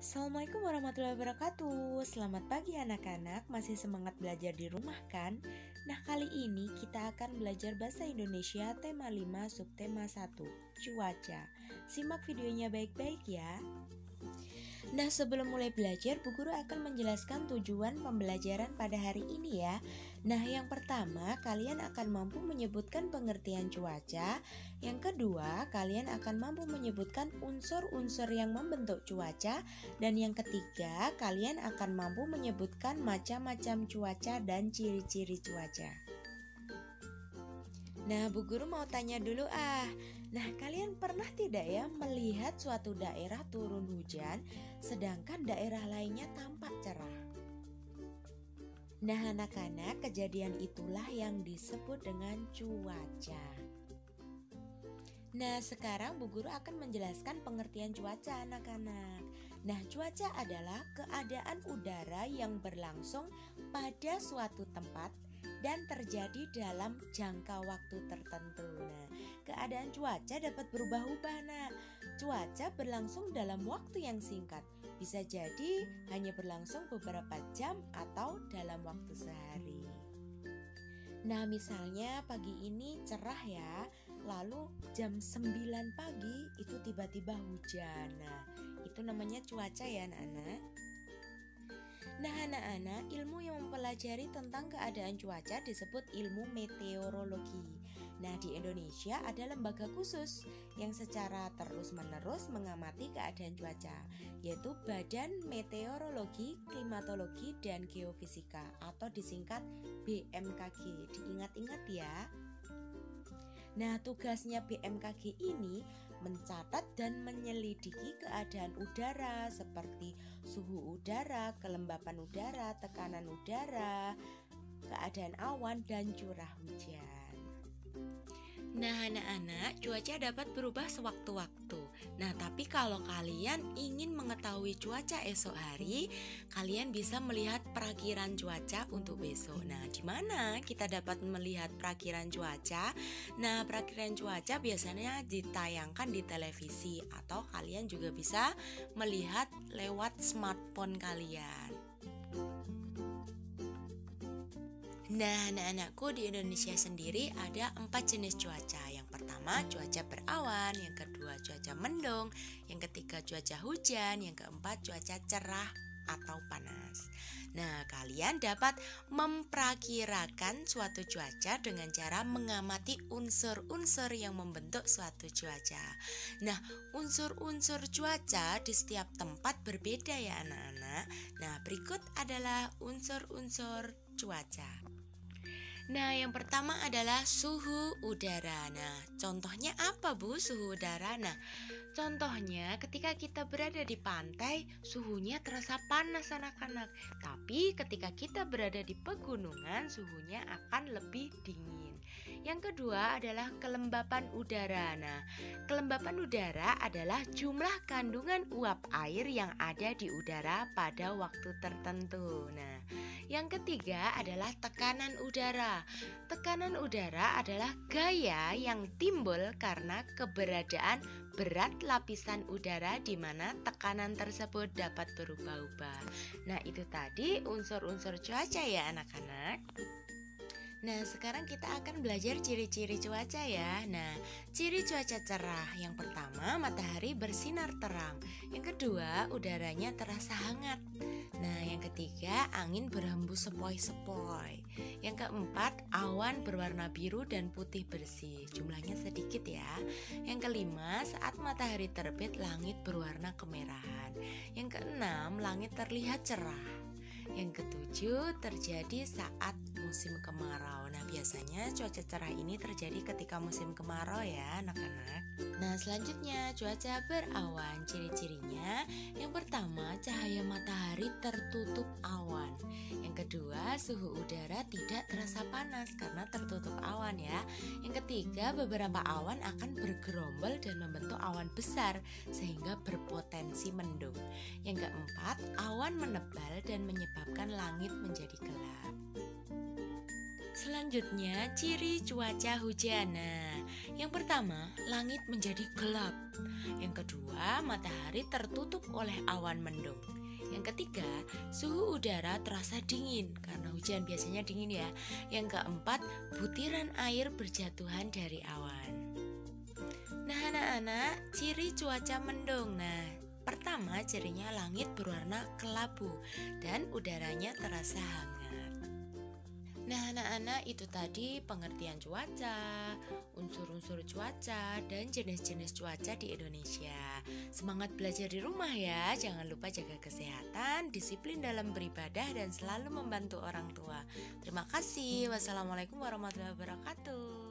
Assalamualaikum warahmatullahi wabarakatuh. Selamat pagi anak-anak, masih semangat belajar di rumah kan? Nah, kali ini kita akan belajar bahasa Indonesia tema 5 subtema 1, cuaca. Simak videonya baik-baik ya. Nah, sebelum mulai belajar, Bu Guru akan menjelaskan tujuan pembelajaran pada hari ini ya. Nah, yang pertama, kalian akan mampu menyebutkan pengertian cuaca. Yang kedua, kalian akan mampu menyebutkan unsur-unsur yang membentuk cuaca. Dan yang ketiga, kalian akan mampu menyebutkan macam-macam cuaca dan ciri-ciri cuaca. Nah, Bu Guru mau tanya dulu Nah, kalian pernah tidak ya melihat suatu daerah turun hujan sedangkan daerah lainnya tampak cerah? Nah, anak-anak, kejadian itulah yang disebut dengan cuaca. Nah, sekarang Bu Guru akan menjelaskan pengertian cuaca anak-anak. Nah, cuaca adalah keadaan udara yang berlangsung pada suatu tempat dan terjadi dalam jangka waktu tertentu. Nah, keadaan cuaca dapat berubah-ubah. Nah, cuaca berlangsung dalam waktu yang singkat. Bisa jadi hanya berlangsung beberapa jam atau dalam waktu sehari. Nah, misalnya pagi ini cerah ya, lalu jam 9 pagi itu tiba-tiba hujan. Nah, itu namanya cuaca ya anak-anak. Nah, anak-anak, ilmu yang mempelajari tentang keadaan cuaca disebut ilmu meteorologi. Nah, di Indonesia ada lembaga khusus yang secara terus-menerus mengamati keadaan cuaca, yaitu Badan Meteorologi, Klimatologi, dan Geofisika atau disingkat BMKG. Diingat-ingat ya. Nah, tugasnya BMKG ini mencatat dan menyelidiki keadaan udara seperti suhu udara, kelembapan udara, tekanan udara, keadaan awan, dan curah hujan. Nah, anak-anak, cuaca dapat berubah sewaktu-waktu. Nah, tapi kalau kalian ingin mengetahui cuaca esok hari, kalian bisa melihat perakiran cuaca untuk besok. Nah, di mana kita dapat melihat perakiran cuaca? Nah, perakiran cuaca biasanya ditayangkan di televisi atau kalian juga bisa melihat lewat smartphone kalian. Nah, anak-anakku, di Indonesia sendiri ada 4 jenis cuaca. Yang pertama cuaca berawan, yang kedua cuaca mendung, yang ketiga cuaca hujan, yang keempat cuaca cerah atau panas. Nah, kalian dapat memperkirakan suatu cuaca dengan cara mengamati unsur-unsur yang membentuk suatu cuaca. Nah, unsur-unsur cuaca di setiap tempat berbeda ya anak-anak. Nah, berikut adalah unsur-unsur cuaca. Nah, yang pertama adalah suhu udara. Nah, contohnya apa Bu suhu udara? Nah, contohnya ketika kita berada di pantai, suhunya terasa panas anak-anak. Tapi ketika kita berada di pegunungan, suhunya akan lebih dingin. Yang kedua adalah kelembapan udara. Nah, kelembapan udara adalah jumlah kandungan uap air yang ada di udara pada waktu tertentu. Nah, yang ketiga adalah tekanan udara. Tekanan udara adalah gaya yang timbul karena keberadaan berat lapisan udara di mana tekanan tersebut dapat berubah-ubah. Nah, itu tadi unsur-unsur cuaca ya anak-anak. Nah, sekarang kita akan belajar ciri-ciri cuaca ya. Nah, ciri cuaca cerah. Yang pertama, matahari bersinar terang. Yang kedua, udaranya terasa hangat. Nah, yang ketiga, angin berhembus sepoi-sepoi. Yang keempat, awan berwarna biru dan putih bersih. Jumlahnya sedikit ya. Yang kelima, saat matahari terbit, langit berwarna kemerahan. Yang keenam, langit terlihat cerah. Yang ketujuh, terjadi saat musim kemarau. Nah, biasanya cuaca cerah ini terjadi ketika musim kemarau ya anak-anak. Nah, selanjutnya cuaca berawan. Ciri-cirinya, yang pertama, cahaya matahari tertutup awan. Yang kedua, suhu udara tidak terasa panas karena tertutup awan ya. Yang ketiga, beberapa awan akan bergerombol dan membentuk awan besar sehingga berpotensi mendung. Yang keempat, awan menebal dan menyebabkan langit menjadi gelap. Selanjutnya, ciri cuaca hujan. Nah, yang pertama, langit menjadi gelap. Yang kedua, matahari tertutup oleh awan mendung. Yang ketiga, suhu udara terasa dingin karena hujan biasanya dingin ya. Yang keempat, butiran air berjatuhan dari awan. Nah, anak-anak, ciri cuaca mendung. Nah, pertama cirinya langit berwarna kelabu dan udaranya terasa hangat. Nah, anak-anak, itu tadi pengertian cuaca, unsur-unsur cuaca, dan jenis-jenis cuaca di Indonesia. Semangat belajar di rumah ya, jangan lupa jaga kesehatan, disiplin dalam beribadah, dan selalu membantu orang tua. Terima kasih. Wassalamualaikum warahmatullahi wabarakatuh.